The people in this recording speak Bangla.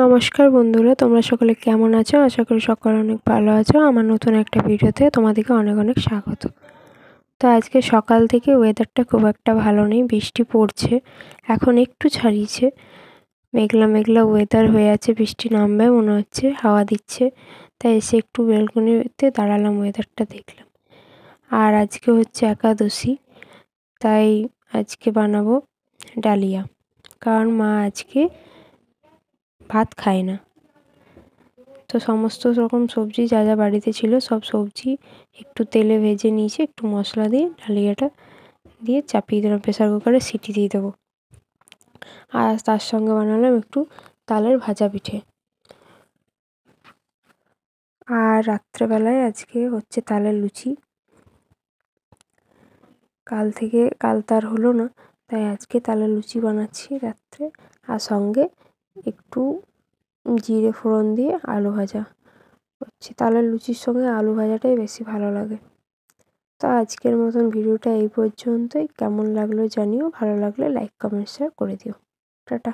নমস্কার বন্ধুরা, তোমরা সকলে কেমন আছো? আশা করি সকলে অনেক ভালো আছো। আমার নতুন একটা ভিডিওতে তোমাদেরকে অনেক অনেক স্বাগত। তো আজকে সকাল থেকে ওয়েদারটা খুব একটা ভালো নেই, বৃষ্টি পড়ছে, এখন একটু ছাড়িয়েছে। মেঘলা মেঘলা ওয়েদার হয়ে আছে, বৃষ্টি নামবে মনে হচ্ছে, হাওয়া দিচ্ছে। তাই এসে একটু বেলকনিতে দাঁড়ালাম, ওয়েদারটা দেখলাম। আর আজকে হচ্ছে একাদশী, তাই আজকে বানাবো ডালিয়া, কারণ মা আজকে ভাত খায় না। তো সমস্ত রকম সবজি যা যা বাড়িতে ছিল সব সবজি একটু তেলে ভেজে নিয়েছি, একটু মশলা দিয়ে ডালিয়াটা দিয়ে চাপিয়ে দিলাম, প্রেসার কুকারে সিটি দিয়ে দেবো। আর তার সঙ্গে বানালাম একটু তালের ভাজা পিঠে। আর রাত্রেবেলায় আজকে হচ্ছে তালের লুচি। কাল তার হলো না, তাই আজকে তালের লুচি বানাচ্ছি রাত্রে। আর সঙ্গে একটু জিরে ফোড়ন দিয়ে আলু ভাজা করছি। তালের লুচির সঙ্গে আলু ভাজাটাই বেশি ভালো লাগে। তো আজকের মতন ভিডিওটা এই পর্যন্তই। কেমন লাগলো জানিও, ভালো লাগলে লাইক কমেন্ট শেয়ার করে দিও। টাটা।